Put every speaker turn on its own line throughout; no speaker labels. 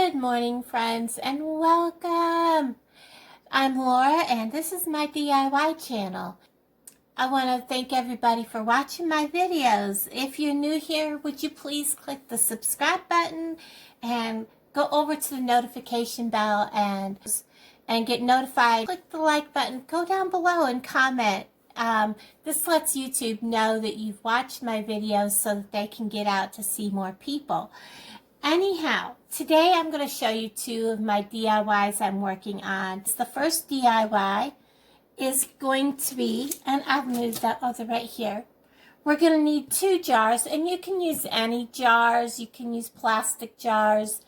Good morning, friends, and welcome. I'm Laura, and this is my DIY channel. I want to thank everybody for watching my videos. If you're new here, would you please click the subscribe button and go over to the notification bell and get notified. Click the like button. Go down below and comment. This lets YouTube know that you've watched my videos so that they can get out to see more people. Anyhow, today I'm going to show you two of my DIYs I'm working on. The first DIY is going to be, and I've moved that other right here. We're going to need 2 jars, and you can use any jars. You can use plastic jars,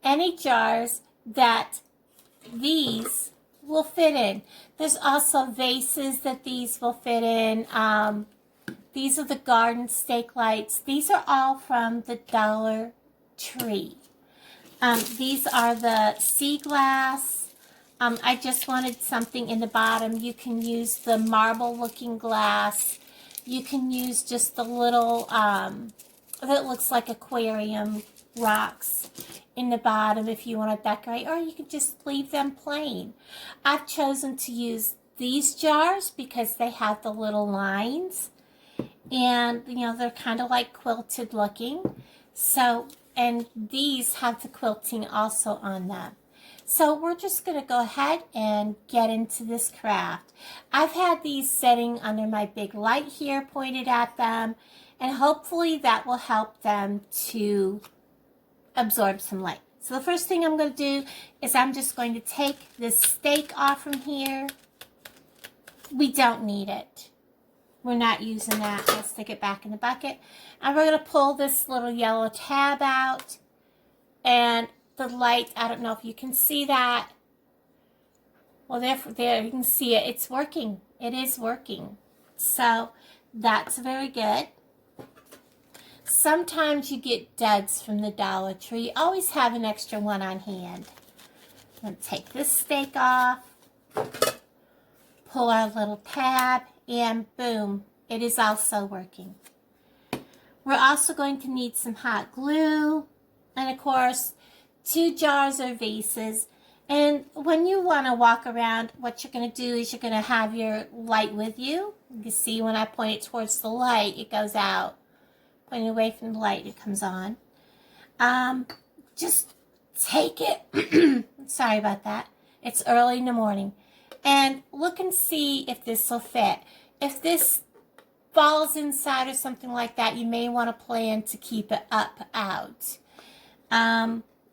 any jars that these will fit in. There's also vases that these will fit in. These are the garden stake lights. These are all from the Dollar Tree. These are the sea glass. I just wanted something in the bottom. You can use the marble looking glass. You can use just the little that looks like aquarium rocks in the bottom if you want to decorate, or you can just leave them plain. I've chosen to use these jars because they have the little lines, and you know, they're kind of like quilted looking. So, and these have the quilting also on them. So we're just going to go ahead and get into this craft. I've had these sitting under my big light here pointed at them, and hopefully that will help them to absorb some light. So the first thing I'm going to do is I'm just going to take this stake off from here. We don't need it. We're not using that. Let's stick it back in the bucket. And we're going to pull this little yellow tab out. And the light, I don't know if you can see that. Well, there you can see it. It's working. It is working. So that's very good. Sometimes you get duds from the Dollar Tree. Always have an extra one on hand. I'm going to take this stake off. Pull our little tab. And boom, it is also working. We're also going to need some hot glue, and of course, 2 jars or vases. And when you want to walk around, what you're going to do is you're going to have your light with you. You can see when I point it towards the light, it goes out. Pointing away from the light, it comes on. Just take it. Sorry about that. It's early in the morning. And look and see if this will fit. If this falls inside or something like that, you may want to plan to keep it up out.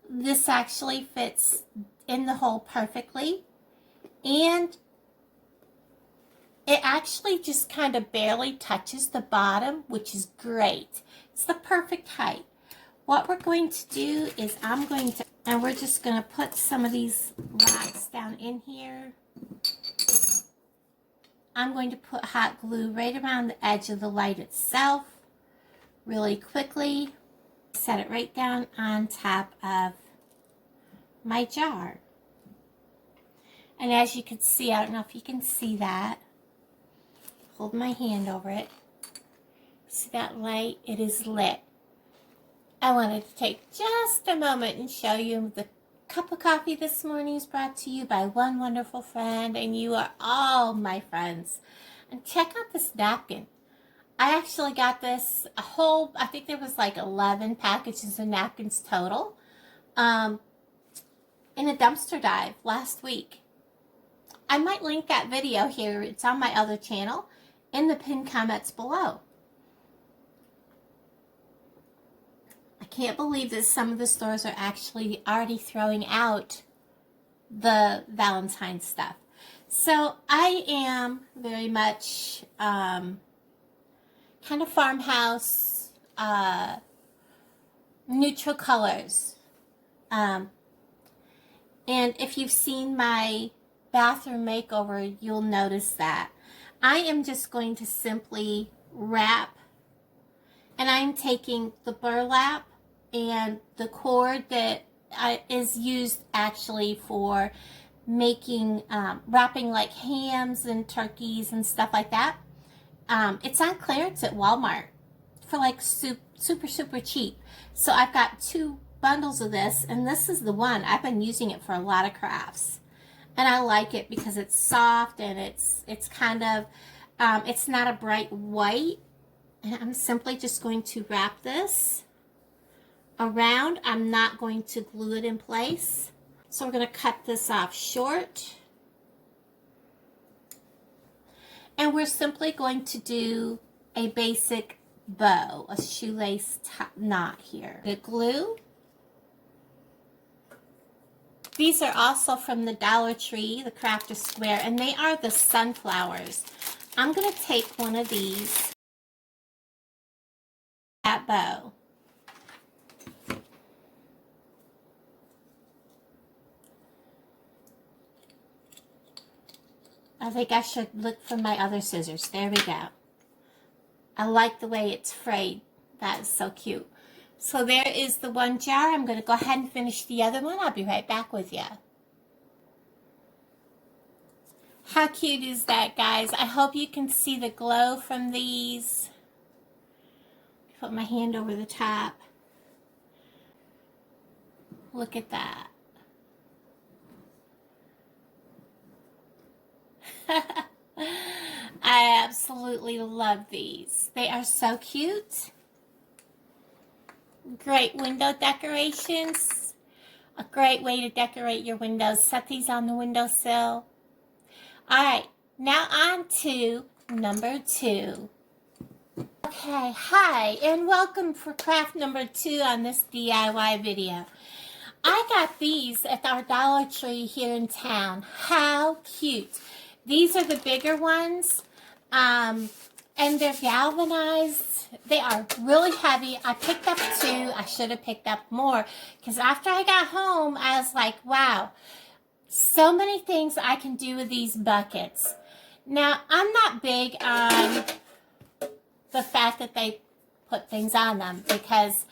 This actually fits in the hole perfectly. And it actually just kind of barely touches the bottom, which is great. It's the perfect height. What we're going to do is and we're just going to put some of these rocks down in here. I'm going to put hot glue right around the edge of the light itself really quickly. Set it right down on top of my jar. And as you can see, I don't know if you can see that. Hold my hand over it. See that light? It is lit. I wanted to take just a moment and show you the cup of coffee this morning is brought to you by one wonderful friend, and you are all my friends. And check out this napkin. I actually got this I think there was like 11 packages of napkins total in a dumpster dive last week. I might link that video here. It's on my other channel in the pinned comments below. I can't believe that some of the stores are actually already throwing out the Valentine's stuff. So I am very much kind of farmhouse, neutral colors. And if you've seen my bathroom makeover, you'll notice that. I am just going to simply wrap, and I'm taking the burlap and the cord that is used actually for making, wrapping like hams and turkeys and stuff like that. It's on clearance at Walmart for like super cheap. So I've got 2 bundles of this, and this is the one. I've been using it for a lot of crafts. And I like it because it's soft and it's kind of, it's not a bright white. And I'm simply just going to wrap this around. I'm not going to glue it in place. So we're going to cut this off short. And we're simply going to do a basic bow, a shoelace knot here. The glue. These are also from the Dollar Tree, the Crafter Square, and they are the sunflowers. I'm going to take one of these, that bow. I think I should look for my other scissors. There we go. I like the way it's frayed. That is so cute. So there is the one jar. I'm going to go ahead and finish the other one. I'll be right back with you. How cute is that, guys? I hope you can see the glow from these. Put my hand over the top. Look at that. I absolutely love these. They are so cute. Great window decorations. A great way to decorate your windows. Set these on the windowsill. Alright, now on to number 2. Okay, hi, and welcome for craft number 2 on this DIY video. I got these at our Dollar Tree here in town. How cute. These are the bigger ones, and they're galvanized. They are really heavy. I picked up 2. I should have picked up more, because after I got home, I was like, wow, so many things I can do with these buckets. Now, I'm not big on the fact that they put things on them, because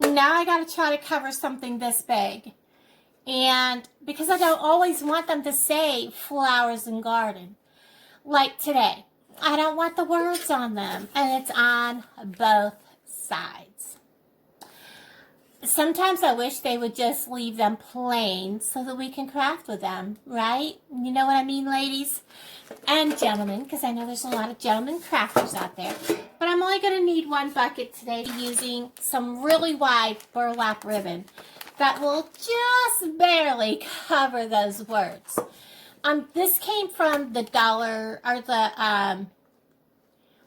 now I got to try to cover something this big. And because I don't always want them to say flowers and garden. Like today, I don't want the words on them, and it's on both sides. Sometimes I wish they would just leave them plain so that we can craft with them, right? You know what I mean, ladies and gentlemen, because I know there's a lot of gentlemen crafters out there. But I'm only going to need 1 bucket today, using some really wide burlap ribbon that will just barely cover those words. This came from the Dollar, or the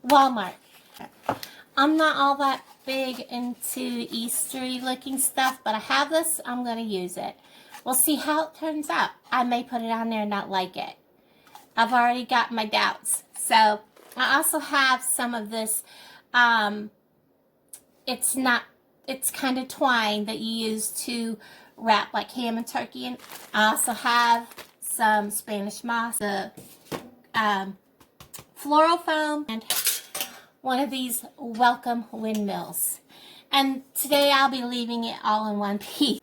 Walmart. I'm not all that big into Eastery looking stuff, but I have this. I'm going to use it. We'll see how it turns out. I may put it on there and not like it. I've already got my doubts. So I also have some of this. It's kind of twine that you use to wrap like ham and turkey in. I also have some Spanish moss, the floral foam, and one of these welcome windmills. And today I'll be leaving it all in one piece.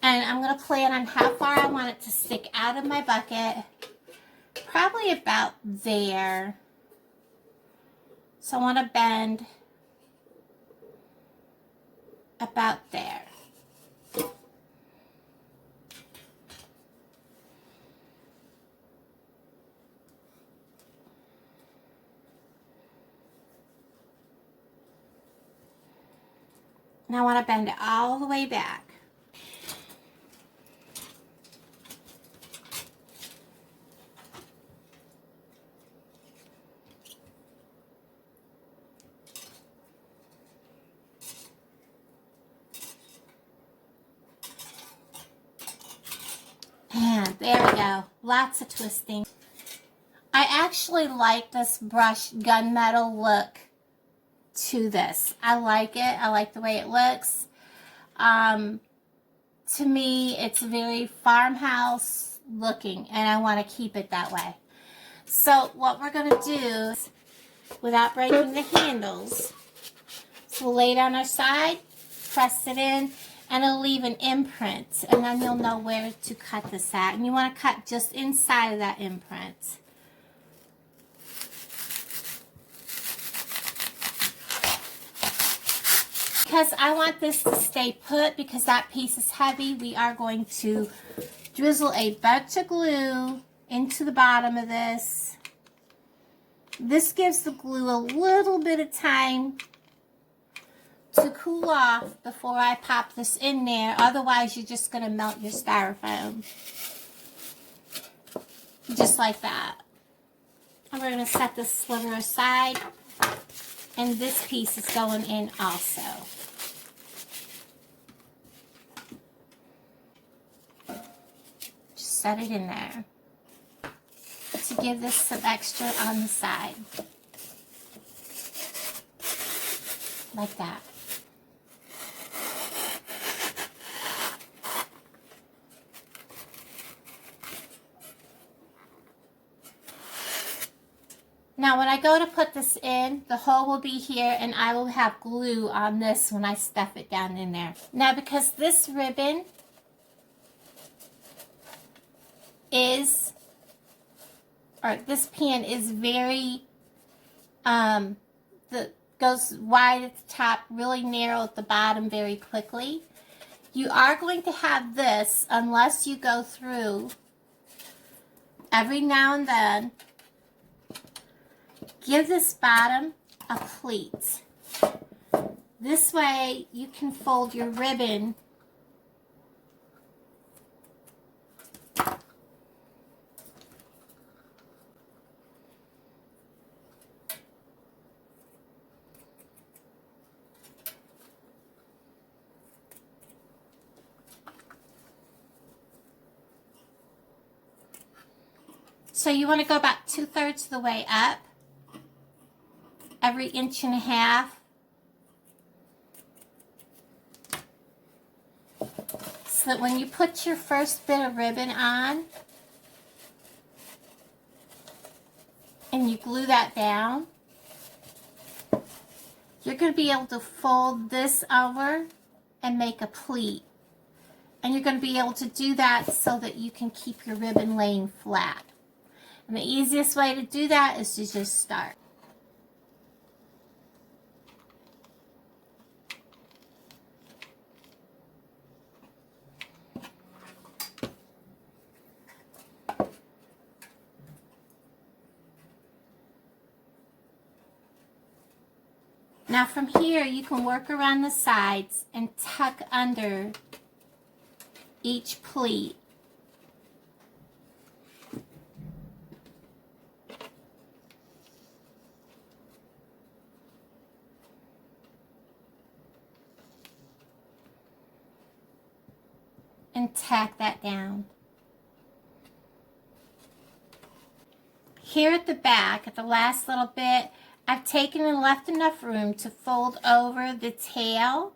And I'm going to plan on how far I want it to stick out of my bucket. Probably about there. So I want to bend about there. Now I want to bend it all the way back. And there we go. Lots of twisting. I actually like this brush gunmetal look to this. I like it. I like the way it looks. To me, it's very farmhouse looking, and I want to keep it that way. So what we're going to do is, without breaking the handles, so we'll lay it on our side, press it in, and it'll leave an imprint, and then you'll know where to cut this at. And you want to cut just inside of that imprint. because I want this to stay put, because that piece is heavy, we are going to drizzle a bunch of glue into the bottom of this. This gives the glue a little bit of time to cool off before I pop this in there. Otherwise, you're just going to melt your styrofoam. Just like that. And we're going to set this sliver aside. And this piece is going in also. Just set it in there to give this some extra on the side. Like that. Now when I go to put this in, the hole will be here and I will have glue on this when I stuff it down in there. Now because this ribbon is, or this pan is very, goes wide at the top, really narrow at the bottom very quickly. You are going to have this, unless you go through every now and then, give this bottom a pleat. This way you can fold your ribbon so you want to go about 2/3 of the way up, every 1.5 inches, so that when you put your first bit of ribbon on and you glue that down, you're going to be able to fold this over and make a pleat. And you're going to be able to do that so that you can keep your ribbon laying flat. And the easiest way to do that is to just start. Now from here you can work around the sides and tuck under each pleat. And tack that down. Here at the back, at the last little bit, I've taken and left enough room to fold over the tail,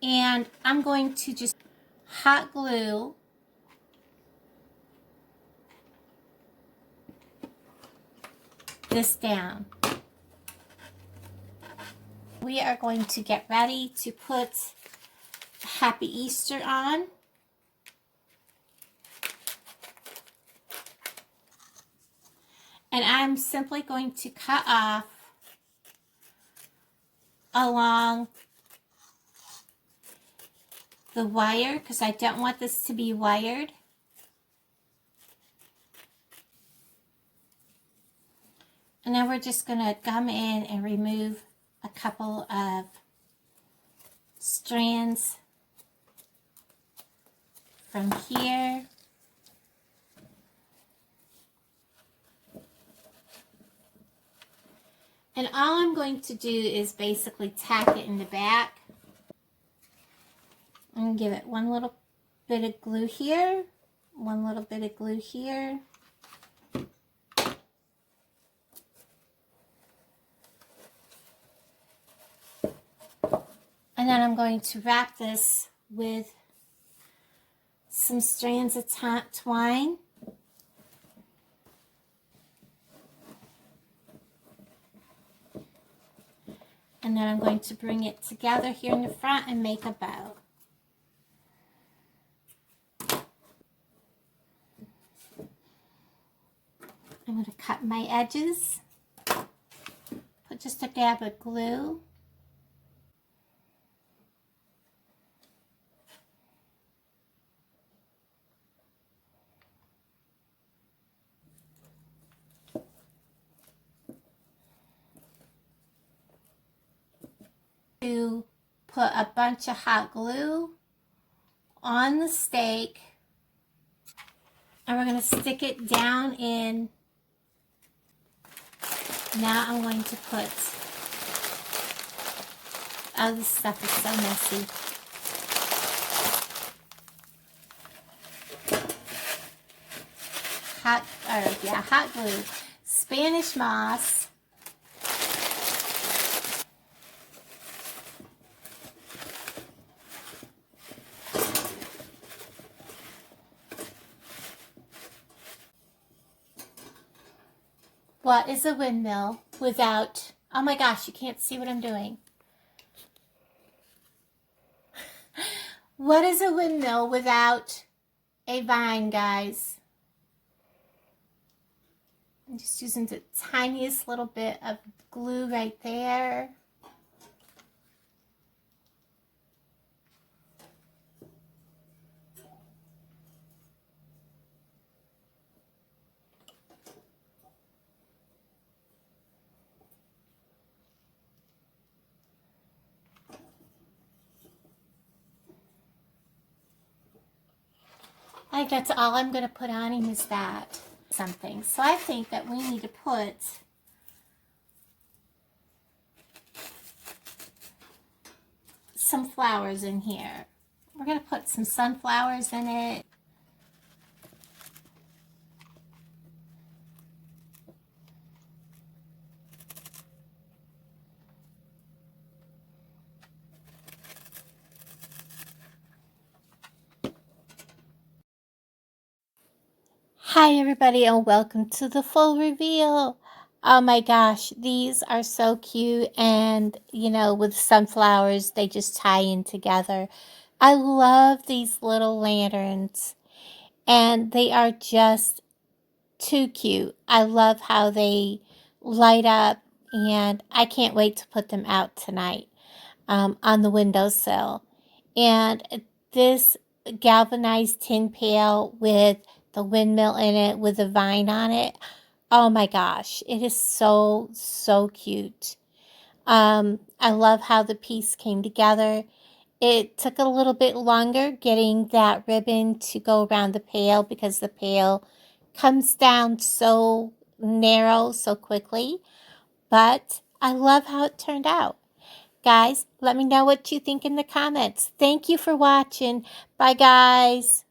and I'm going to just hot glue this down. We are going to get ready to put Happy Easter on. And I'm simply going to cut off along the wire, because I don't want this to be wired. And then we're just going to gum in and remove a couple of strands from here. And all I'm going to do is basically tack it in the back. And give it one little bit of glue here, one little bit of glue here. And then I'm going to wrap this with some strands of twine. And then I'm going to bring it together here in the front and make a bow. I'm going to cut my edges, put just a dab of glue, to put a bunch of hot glue on the stake, and we're going to stick it down in. Now I'm going to put, oh, this stuff is so messy. Hot glue, Spanish moss, what is a windmill without, oh my gosh, you can't see what I'm doing. What is a windmill without a vine, guys? I'm just using the tiniest little bit of glue right there. I think that's all I'm going to put on him is that something. So I think that we need to put some flowers in here. We're going to put some sunflowers in it. Hi everybody and welcome to the full reveal. Oh my gosh, these are so cute, and you know, with sunflowers they just tie in together. I love these little lanterns and they are just too cute. I love how they light up, and I can't wait to put them out tonight on the windowsill. And this galvanized tin pail with the windmill in it with a vine on it, oh my gosh, it is so, so cute. I love how the piece came together. It took a little bit longer getting that ribbon to go around the pail because the pail comes down so narrow so quickly, but I love how it turned out. Guys, let me know what you think in the comments. Thank you for watching. Bye, guys.